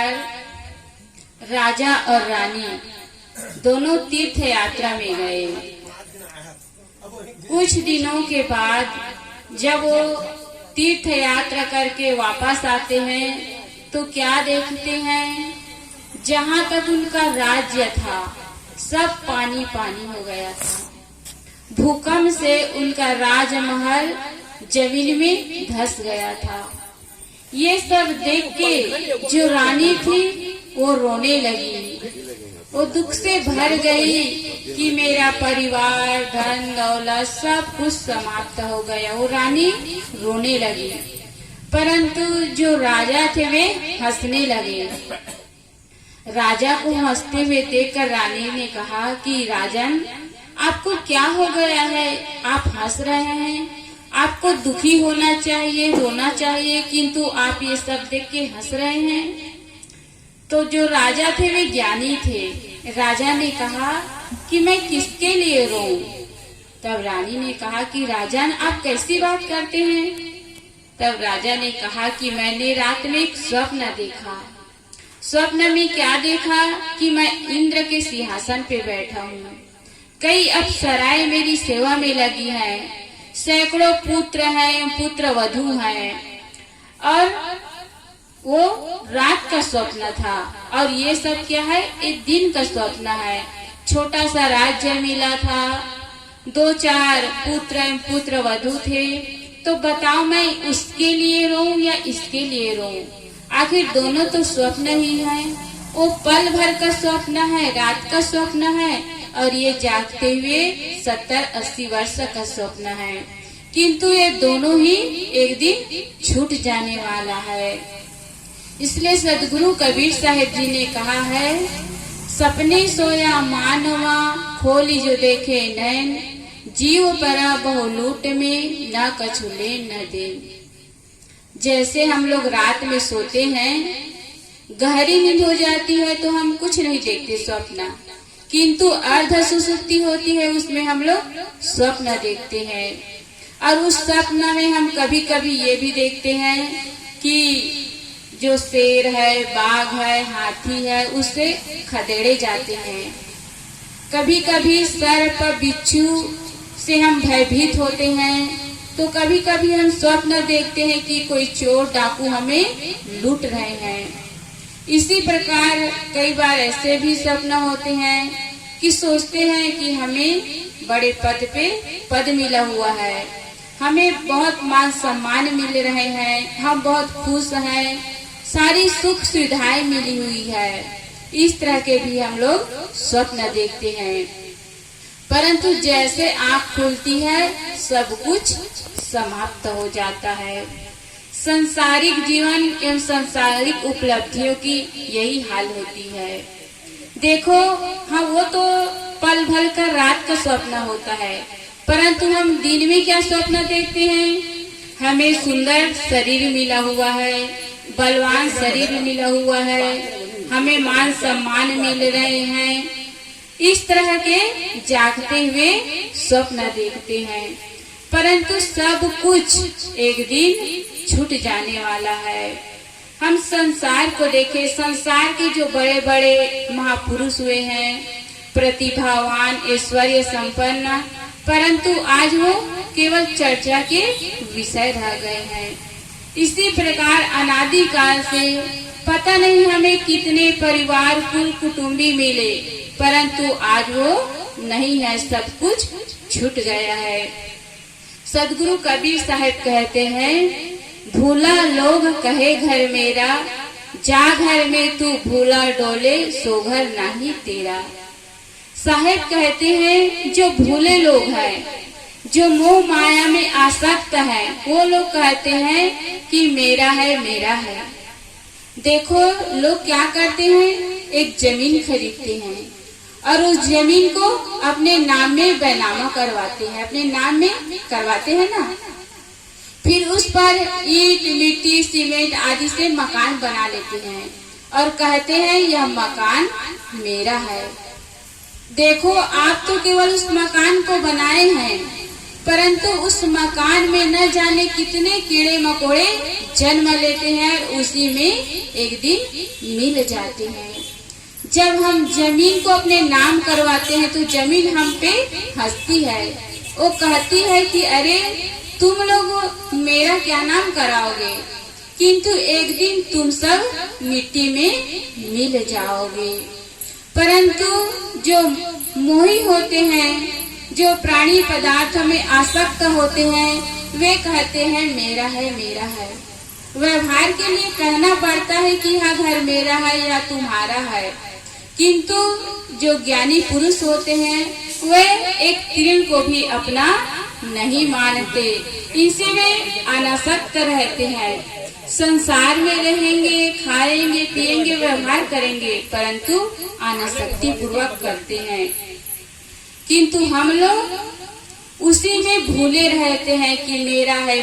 बार राजा और रानी दोनों तीर्थ यात्रा में गए। कुछ दिनों के बाद जब वो तीर्थ यात्रा करके वापस आते हैं तो क्या देखते हैं, जहाँ तक उनका राज्य था सब पानी पानी हो गया था। भूकंप से उनका राजमहल जमीन में धंस गया था। ये सब देख के जो रानी थी वो रोने लगी। वो दुख से भर गई कि मेरा परिवार, धन दौलत सब कुछ समाप्त हो गया। वो रानी रोने लगी, परंतु जो राजा थे वे हंसने लगे। राजा को हंसते हुए देखकर रानी ने कहा कि राजन, आपको क्या हो गया है, आप हंस रहे हैं? आपको दुखी होना चाहिए, रोना चाहिए, किंतु आप ये सब देख के हंस रहे हैं। तो जो राजा थे वे ज्ञानी थे। राजा ने कहा कि मैं किसके लिए रोऊं? तब रानी ने कहा कि राजन, आप कैसी बात करते हैं? तब राजा ने कहा कि मैंने रात में एक स्वप्न देखा। स्वप्न में क्या देखा कि मैं इंद्र के सिंहासन पे बैठा हूँ। कई अप्सराएं मेरी सेवा में लगी हैं, सैकड़ों पुत्र हैं, पुत्र वधू हैं। और वो रात का स्वप्न था और ये सब क्या है, एक दिन का स्वप्न है। छोटा सा राज्य मिला था, 2-4 पुत्र वधू थे। तो बताओ मैं उसके लिए रोऊं या इसके लिए रोऊं? आखिर दोनों तो स्वप्न ही है। वो पल भर का स्वप्न है, रात का स्वप्न है, और ये जागते हुए 70-80 वर्ष का स्वप्न है। किंतु ये दोनों ही एक दिन छूट जाने वाला है। इसलिए सदगुरु कबीर साहिब जी ने कहा है, सपने सोया मानवा, खोली जो देखे नैन, जीव परा बहु लूट में, न कछु ले न देन। जैसे हम लोग रात में सोते हैं, गहरी नींद हो जाती है तो हम कुछ नहीं देखते स्वप्न, किंतु अर्ध सुसुप्ति होती है, उसमें हम लोग स्वप्न देखते हैं। और उस स्वप्न में हम कभी कभी ये भी देखते हैं कि जो शेर है, बाघ है, हाथी है, उससे खदेड़े जाते हैं। कभी कभी सर्प, बिच्छू से हम भयभीत होते हैं। तो कभी कभी हम स्वप्न देखते हैं कि कोई चोर डाकू हमें लूट रहे हैं। इसी प्रकार कई बार ऐसे भी स्वप्न होते हैं कि सोचते हैं कि हमें बड़े पद पे पद मिला हुआ है, हमें बहुत मान सम्मान मिल रहे हैं, हम बहुत खुश हैं, सारी सुख सुविधाएं मिली हुई है। इस तरह के भी हम लोग स्वप्न देखते हैं। परंतु जैसे आँख खुलती है सब कुछ समाप्त हो जाता है। संसारिक जीवन एवं संसारिक उपलब्धियों की यही हाल होती है। देखो, हाँ, वो तो पल भर का रात का स्वप्न होता है, परंतु हम दिन में क्या स्वप्न देखते हैं? हमें सुंदर शरीर मिला हुआ है, बलवान शरीर मिला हुआ है, हमें मान सम्मान मिल रहे हैं। इस तरह के जागते हुए स्वप्न देखते हैं, परंतु सब कुछ एक दिन छूट जाने वाला है। हम संसार को देखें, संसार के जो बड़े बड़े महापुरुष हुए हैं, प्रतिभावान, ऐश्वर्य संपन्न, परंतु आज वो केवल चर्चा के विषय रह गए हैं। इसी प्रकार अनादिकाल से पता नहीं हमें कितने परिवार, कुल कुटुंबी मिले, परंतु आज वो नहीं है, सब कुछ छूट गया है। सदगुरु कबीर साहब कहते हैं, भूला लोग कहे घर मेरा, जा घर में तू भूला डोले, सो घर नहीं तेरा। साहब कहते हैं, जो भूले लोग हैं, जो मोह माया में आसक्त है, वो लोग कहते हैं कि मेरा है, मेरा है। देखो, लोग क्या करते हैं, एक जमीन खरीदते हैं और उस जमीन को अपने नाम में बैनामा करवाते हैं, अपने नाम में करवाते हैं ना। फिर उस पर ईंट, मिट्टी, सीमेंट आदि से मकान बना लेते हैं और कहते हैं यह मकान मेरा है। देखो, आप तो केवल उस मकान को बनाए हैं, परंतु उस मकान में न जाने कितने कीड़े मकोड़े जन्म लेते हैं और उसी में एक दिन मिल जाते हैं। जब हम जमीन को अपने नाम करवाते हैं तो जमीन हम पे हंसती है। वो कहती है कि अरे तुम लोग मेरा क्या नाम कराओगे, किंतु एक दिन तुम सब मिट्टी में मिल जाओगे। परंतु जो मोही होते हैं, जो प्राणी पदार्थ में आसक्त होते हैं, वे कहते हैं मेरा है मेरा है। व्यवहार के लिए कहना पड़ता है कि हाँ घर मेरा है या तुम्हारा है, किंतु जो ज्ञानी पुरुष होते हैं वे एक तृण को भी अपना नहीं मानते, इसी में अनासक्त रहते हैं। संसार में रहेंगे, खाएंगे पिएंगे व्यवहार करेंगे, परंतु अनासक्ति पूर्वक करते हैं। किंतु हम लोग उसी में भूले रहते हैं कि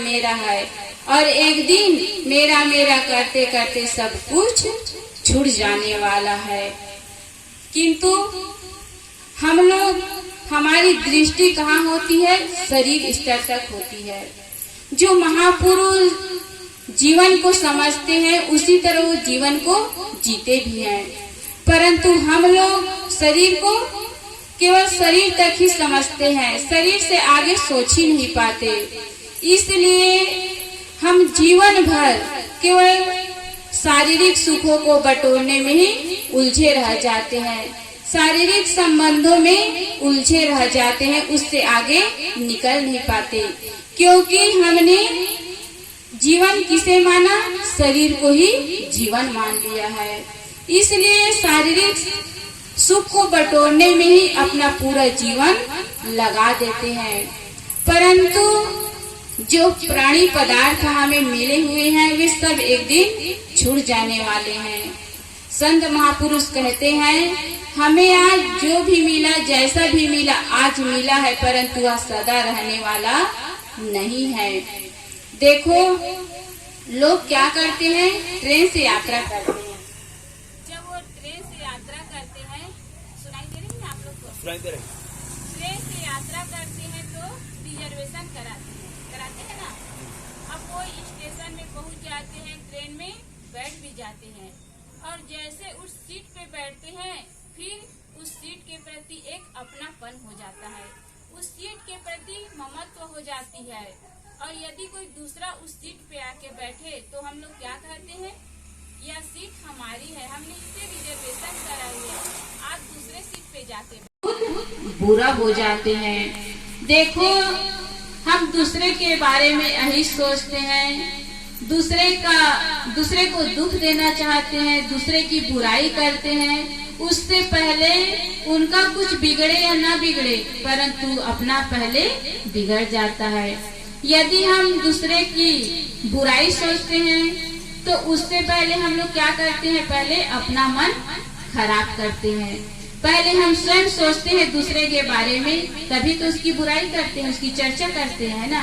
मेरा है, और एक दिन मेरा मेरा करते करते सब कुछ छूट जाने वाला है। किंतु हम लोग, हमारी दृष्टि कहाँ होती है? शरीर स्तर तक होती है। जो महापुरुष जीवन को समझते हैं उसी तरह वो जीवन को जीते भी हैं, परंतु हम लोग शरीर को केवल शरीर तक ही समझते हैं, शरीर से आगे सोच ही नहीं पाते। इसलिए हम जीवन भर केवल शारीरिक सुखों को बटोरने में ही उलझे रह जाते हैं, शारीरिक संबंधों में उलझे रह जाते हैं, उससे आगे निकल नहीं पाते, क्योंकि हमने जीवन किसे माना? शरीर को ही जीवन मान लिया है। इसलिए शारीरिक सुख को बटोरने में ही अपना पूरा जीवन लगा देते हैं, परंतु जो प्राणी पदार्थ हमें मिले हुए हैं वे सब एक दिन छूट जाने वाले हैं। संत महापुरुष कहते हैं हमें आज जो भी मिला, जैसा भी मिला, आज मिला है, परंतु वह सदा रहने वाला नहीं है। देखो लोग क्या करते हैं, ट्रेन से यात्रा करते हैं। जब वो ट्रेन से यात्रा करते हैं, सुनाई दे रही है आप लोग को? सुनाई दे रही है। ट्रेन से यात्रा करते हैं तो रिजर्वेशन कराते हैं ना। अब वो स्टेशन में पहुंच जाते हैं, ट्रेन में बैठ भी जाते हैं, और जैसे उस सीट पे बैठते हैं फिर उस सीट के प्रति एक अपनापन हो जाता है, उस सीट के प्रति ममत्व हो जाती है। और यदि कोई दूसरा उस सीट पे आके बैठे तो हम लोग क्या कहते हैं, यह सीट हमारी है, हमने इसे रिजर्वेशन कराई है, आप दूसरे सीट पे जाके बुरा हो जाते हैं। देखो हम दूसरे के बारे में यही सोचते हैं, दूसरे को दुख देना चाहते हैं, दूसरे की बुराई करते हैं, उससे पहले उनका कुछ बिगड़े या ना बिगड़े, परंतु अपना पहले बिगड़ जाता है। यदि हम दूसरे की बुराई सोचते हैं तो उससे पहले हम लोग क्या करते हैं, पहले अपना मन खराब करते हैं। पहले हम स्वयं सोचते हैं दूसरे के बारे में, तभी तो उसकी बुराई करते हैं, उसकी चर्चा करते हैं ना।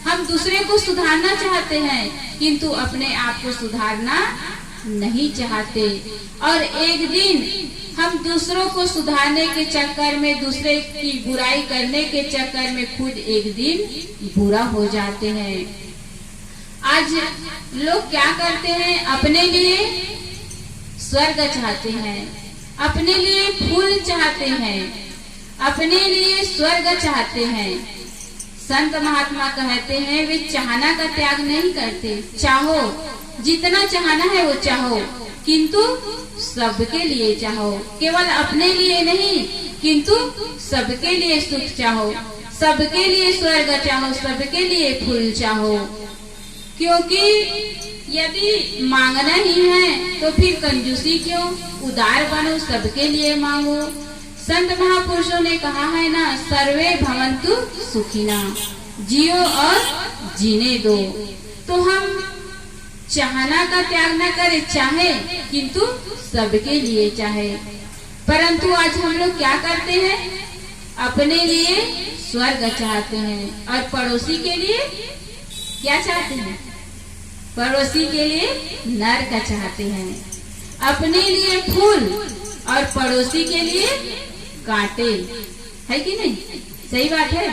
हम दूसरे को सुधारना चाहते हैं, किंतु अपने आप को सुधारना नहीं चाहते, और एक दिन हम दूसरों को सुधारने के चक्कर में, दूसरे की बुराई करने के चक्कर में खुद एक दिन बुरा हो जाते हैं। आज लोग क्या करते हैं, अपने लिए स्वर्ग चाहते हैं, अपने लिए फूल चाहते हैं, अपने लिए स्वर्ग चाहते हैं। संत महात्मा कहते हैं वे चाहना का त्याग नहीं करते, चाहो जितना चाहना है वो चाहो, किंतु सबके लिए चाहो, केवल अपने लिए नहीं, किंतु सबके लिए सुख चाहो, सबके लिए स्वर्ग चाहो, सबके लिए फूल चाहो। क्योंकि यदि मांगना ही है तो फिर कंजूसी क्यों, उदार बनो, सबके लिए मांगो। संत महापुरुषों ने कहा है ना, सर्वे भवन्तु सुखिना, जियो और जीने दो। तो हम चाहना का त्याग न करें, चाहे किंतु सबके लिए चाहे। परंतु आज हम लोग क्या करते हैं, अपने लिए स्वर्ग चाहते हैं और पड़ोसी के लिए क्या चाहते हैं, पड़ोसी के लिए नरक चाहते हैं। अपने लिए फूल और पड़ोसी के लिए कांटे, है कि नहीं? सही बात है।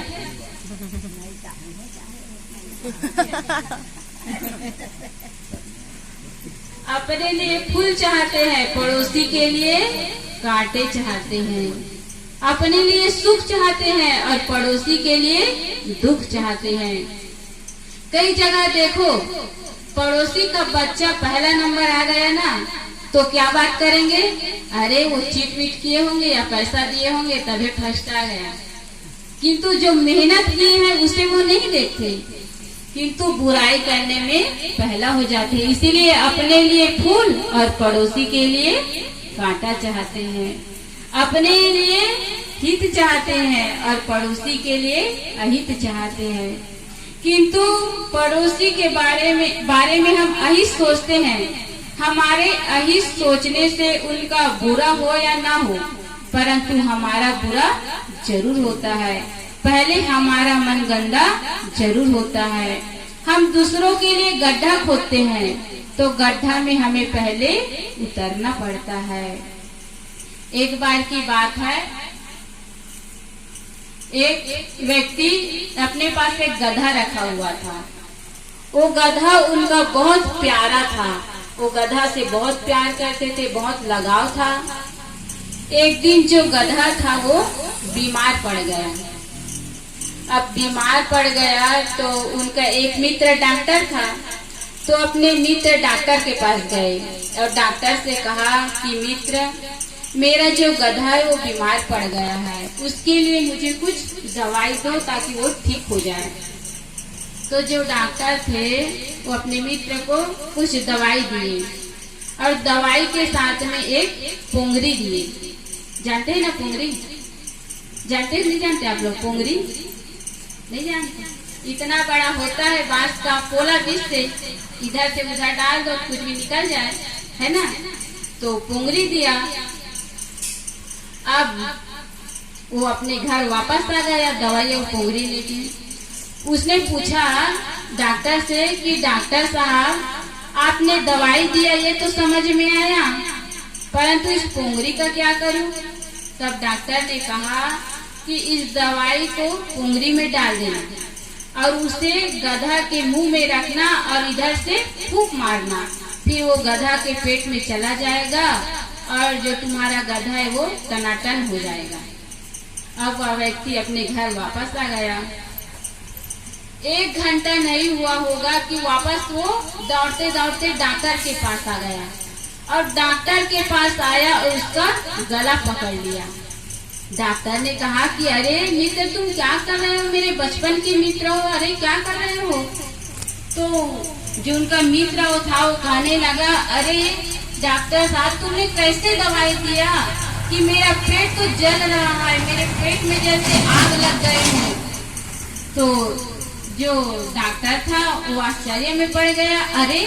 अपने लिए फूल चाहते हैं, पड़ोसी के लिए कांटे चाहते हैं। अपने लिए सुख चाहते हैं और पड़ोसी के लिए दुख चाहते हैं। कई जगह देखो, पड़ोसी का बच्चा पहला नंबर आ गया ना, तो क्या बात करेंगे, अरे वो चीट वीट किए होंगे या पैसा दिए होंगे तभी फर्स्ट आ गया। किंतु जो मेहनत की है उसे वो नहीं देखते, किंतु बुराई करने में पहला हो जाते हैं। इसीलिए अपने लिए फूल और पड़ोसी के लिए कांटा चाहते हैं। अपने लिए हित चाहते हैं और पड़ोसी के लिए अहित चाहते हैं। किंतु पड़ोसी के बारे में हम अहित सोचते हैं। हमारे अहित सोचने से उनका बुरा हो या ना हो, परंतु हमारा बुरा जरूर होता है। पहले हमारा मन गंदा जरूर होता है। हम दूसरों के लिए गड्ढा खोदते हैं तो गड्ढा में हमें पहले उतरना पड़ता है। एक बार की बात है, एक व्यक्ति अपने पास एक गधा रखा हुआ था। वो गधा उनका बहुत प्यारा था। वो गधा से बहुत प्यार करते थे, बहुत लगाव था। एक दिन जो गधा था वो बीमार पड़ गया। अब बीमार पड़ गया तो उनका एक मित्र डॉक्टर था, तो अपने मित्र डॉक्टर के पास गए और डॉक्टर से कहा कि मित्र, मेरा जो गधा है वो बीमार पड़ गया है, उसके लिए मुझे कुछ दवाई दो ताकि वो ठीक हो जाए। तो जो डॉक्टर थे वो अपने मित्र को कुछ दवाई दिए और दवाई के साथ में एक पोंगरी दिए। जानते हैं ना पोंगरी? जानते नहीं जानते आप लोग? पोंगरी नहीं जानते? इतना बड़ा होता है, बांस का पोला बीच से इधर से उधर डाल दो, कुछ भी निकल जाए, है ना? तो पोंगरी दिया। अब वो अपने घर वापस आ गया दवाई और पोंगरी लेके। उसने पूछा डॉक्टर से कि डॉक्टर साहब, आपने दवाई दिया ये तो समझ में आया, परंतु इस पोंगरी का क्या करूं? तब डॉक्टर ने कहा कि इस दवाई को पोंगरी में डाल देना और उसे गधा के मुंह में रखना और इधर से फूंक मारना, फिर वो गधा के पेट में चला जाएगा और जो तुम्हारा गधा है वो टनाटन हो जाएगा। अब वह व्यक्ति अपने घर वापस आ गया। 1 घंटा नहीं हुआ होगा कि वापस वो दौड़ते दौड़ते डॉक्टर के पास आ गया और डॉक्टर के पास आया और उसका गला पकड़ लिया। डॉक्टर ने कहा कि अरे मित्र, तुम क्या कर रहे हो? मेरे बचपन के मित्र हो, अरे क्या कर रहे हो? तो जो उनका मित्र वो था वो कहने लगा, अरे डॉक्टर साहब, तुमने कैसे दवाई दिया कि मेरा पेट तो जल रहा है, मेरे पेट में जैसे आग लग गई है। तो जो डॉक्टर था वो आश्चर्य में पड़ गया, अरे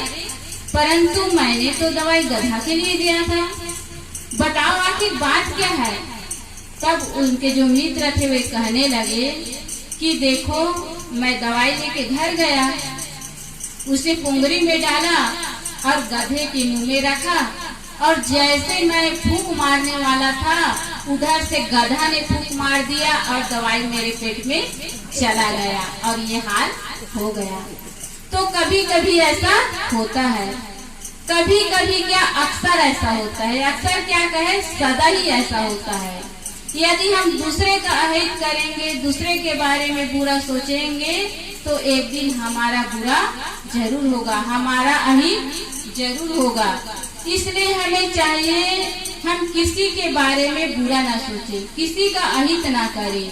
परंतु मैंने तो दवाई गधा के लिए दिया था, बताओ आखिर बात क्या है? तब उनके जो मित्र थे वे कहने लगे कि देखो, मैं दवाई लेके घर गया, उसे पोंगरी में डाला और गधे के मुंह में रखा और जैसे मैं फूंक मारने वाला था उधर से गधा ने फूंक मार दिया और दवाई मेरे पेट में चला गया और ये हाल हो गया। तो कभी कभी ऐसा होता है, कभी कभी क्या अक्सर ऐसा होता है, अक्सर क्या कहे सदा ही ऐसा होता है। यदि हम दूसरे का अहित करेंगे, दूसरे के बारे में बुरा सोचेंगे तो एक दिन हमारा बुरा जरूर होगा, हमारा अहित जरूर होगा। इसलिए हमें चाहिए हम किसी के बारे में बुरा ना सोचें, किसी का अहित ना करें,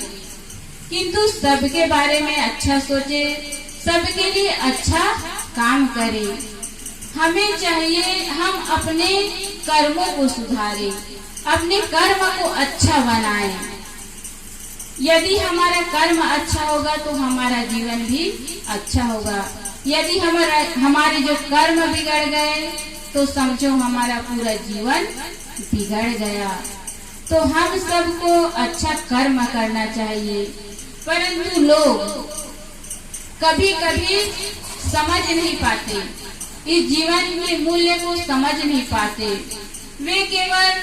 किंतु सबके बारे में अच्छा सोचें, सबके लिए अच्छा काम करें। हमें चाहिए हम अपने कर्मों को सुधारें, अपने कर्म को अच्छा बनाएं। यदि हमारा कर्म अच्छा होगा तो हमारा जीवन भी अच्छा होगा। यदि हमारे जो कर्म बिगड़ गए तो समझो हमारा पूरा जीवन बिगड़ गया। तो हम सबको अच्छा कर्म करना चाहिए, परंतु लोग कभी कभी समझ नहीं पाते, इस जीवन के मूल्य को समझ नहीं पाते। वे केवल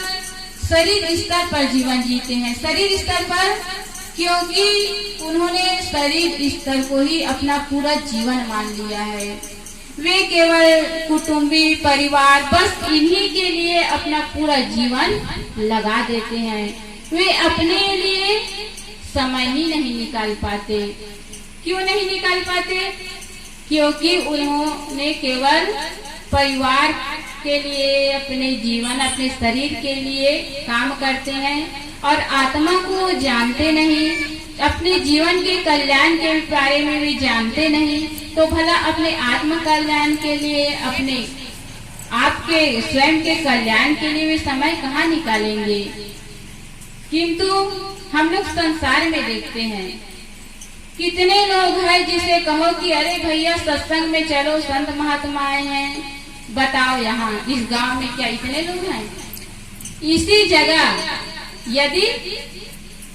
शरीर स्तर पर जीवन जीते हैं, शरीर स्तर पर क्योंकि उन्होंने शरीर स्तर को ही अपना पूरा जीवन मान लिया है। वे केवल कुटुंबी परिवार बस इन्हीं के लिए अपना पूरा जीवन लगा देते हैं। वे अपने लिए समय ही नहीं निकाल पाते। क्यों नहीं निकाल पाते? क्योंकि उन्होंने केवल परिवार के लिए, अपने जीवन, अपने शरीर के लिए काम करते हैं और आत्मा को जानते नहीं, अपने जीवन के कल्याण के बारे में भी जानते नहीं, तो भला अपने आत्म कल्याण के लिए, अपने आपके स्वयं के कल्याण के लिए वे समय कहाँ निकालेंगे? किंतु हम लोग संसार में देखते हैं कितने लोग हैं जिसे कहो कि अरे भैया सत्संग में चलो, संत महात्मा आए हैं, बताओ यहाँ इस गांव में क्या इतने लोग हैं? इसी जगह यदि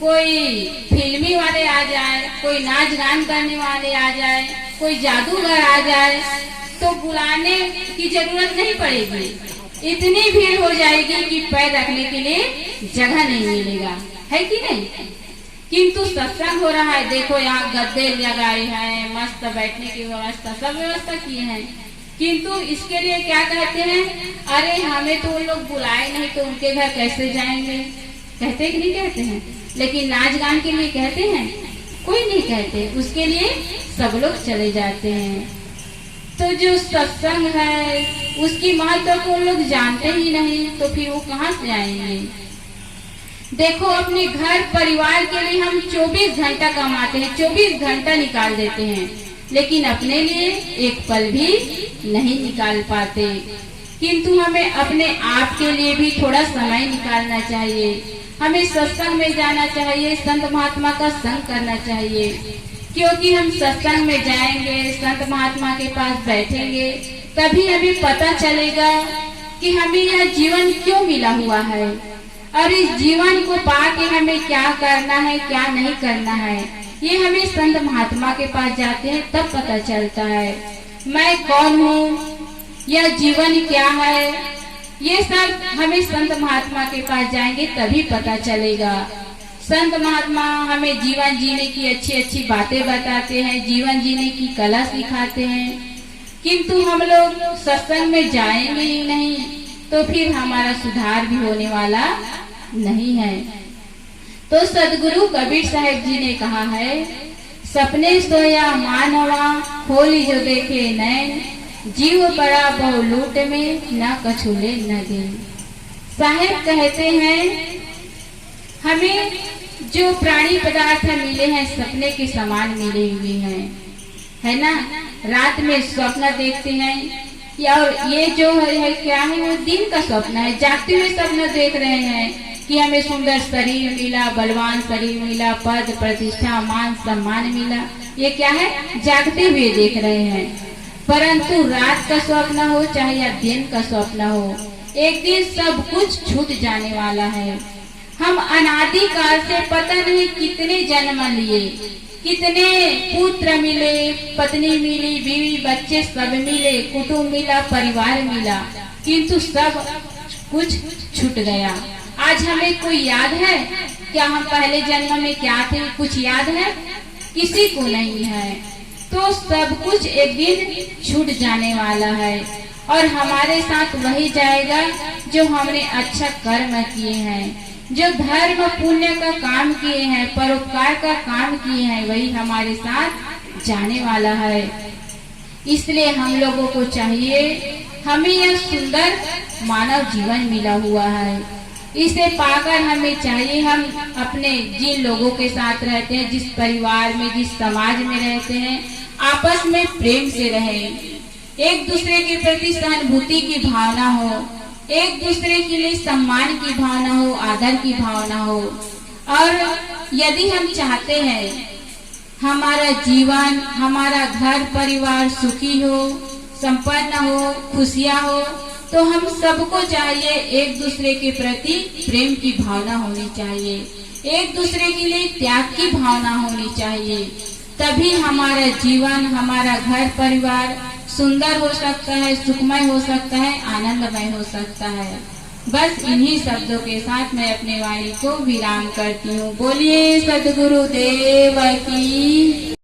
कोई फिल्मी वाले आ जाए, कोई नाच गान करने वाले आ जाए, कोई जादूगर आ जाए, तो बुलाने की जरूरत नहीं पड़ेगी। इतनी भीड़ हो जाएगी कि पैर रखने के लिए जगह नहीं मिलेगा, है कि नहीं? किंतु सत्संग हो रहा है, देखो यहाँ गद्दे लगाए हैं, मस्त बैठने की व्यवस्था, सब व्यवस्था किए हैं, किंतु इसके लिए क्या कहते हैं? अरे हमें तो वो लोग बुलाए नहीं तो उनके घर कैसे जाएंगे? कहते कि नहीं कहते हैं? लेकिन नाच गान के लिए कहते हैं? कोई नहीं कहते, उसके लिए सब लोग चले जाते हैं। तो जो सत्संग है उसकी महत्व को लोग जानते ही नहीं, तो फिर वो कहाँ से आएंगे? देखो अपने घर परिवार के लिए हम 24 घंटा कमाते हैं, 24 घंटा निकाल देते हैं, लेकिन अपने लिए एक पल भी नहीं निकाल पाते। किंतु हमें अपने आप के लिए भी थोड़ा समय निकालना चाहिए। हमें सत्संग में जाना चाहिए, संत महात्मा का संग करना चाहिए, क्योंकि हम सत्संग में जाएंगे, संत महात्मा के पास बैठेंगे, तभी हमें पता चलेगा कि हमें यह जीवन क्यों मिला हुआ है और इस जीवन को पाके हमें क्या करना है, क्या नहीं करना है। ये हमें संत महात्मा के पास जाते हैं तब पता चलता है मैं कौन हूँ, यह जीवन क्या है, ये सब हमें संत महात्मा के पास जाएंगे तभी पता चलेगा। संत महात्मा हमें जीवन जीने की अच्छी अच्छी बातें बताते हैं, जीवन जीने की कला सिखाते हैं, किंतु हम लोग सत्संग में जाएंगे ही नहीं तो फिर हमारा सुधार भी होने वाला नहीं है। तो सदगुरु कबीर साहब जी ने कहा है, सपने सोया मानवा खोली जो देखे नैन, जीव पड़ा बहु लूट में न कछुले न गिन। साहेब कहते हैं हमें जो प्राणी पदार्थ मिले हैं सपने के समान मिले हुए हैं, है ना? रात में स्वप्न देखते हैं या और ये जो है क्या है, वो दिन का स्वप्न है। जागते हुए स्वप्न देख रहे हैं कि हमें सुंदर शरीर मिला, बलवान शरीर मिला, पद प्रतिष्ठा मान सम्मान मिला, ये क्या है? जागते हुए देख रहे हैं। परंतु रात का स्वप्न हो चाहे या दिन का स्वप्न हो, एक दिन सब कुछ छूट जाने वाला है। हम अनादि काल से पता नहीं कितने जन्म लिए, कितने पुत्र मिले, पत्नी मिली, बीवी बच्चे सब मिले, कुटुंब मिला, परिवार मिला, किंतु सब कुछ छूट गया। आज हमें कोई याद है क्या हम पहले जन्म में क्या थे? कुछ याद है? किसी को नहीं है। तो सब कुछ एक दिन छूट जाने वाला है और हमारे साथ वही जाएगा जो हमने अच्छा कर्म किए हैं, जो धर्म पुण्य का काम किए हैं, परोपकार का काम किए हैं, वही हमारे साथ जाने वाला है। इसलिए हम लोगों को चाहिए, हमें यह सुंदर मानव जीवन मिला हुआ है, इसे पाकर हमें चाहिए हम अपने जिन लोगों के साथ रहते हैं, जिस परिवार में, जिस समाज में रहते हैं, आपस में प्रेम से रहें, एक दूसरे के प्रति सहानुभूति की भावना हो, एक दूसरे के लिए सम्मान की भावना हो, आदर की भावना हो। और यदि हम चाहते हैं हमारा जीवन, हमारा घर परिवार सुखी हो, संपन्न हो, खुशियां हो, तो हम सबको चाहिए एक दूसरे के प्रति प्रेम की भावना होनी चाहिए, एक दूसरे के लिए त्याग की भावना होनी चाहिए। तभी हमारा जीवन, हमारा घर परिवार सुंदर हो सकता है, सुखमय हो सकता है, आनंदमय हो सकता है। बस इन्हीं शब्दों के साथ मैं अपने वाणी को विराम करती हूँ। बोलिए सद्गुरुदेव की।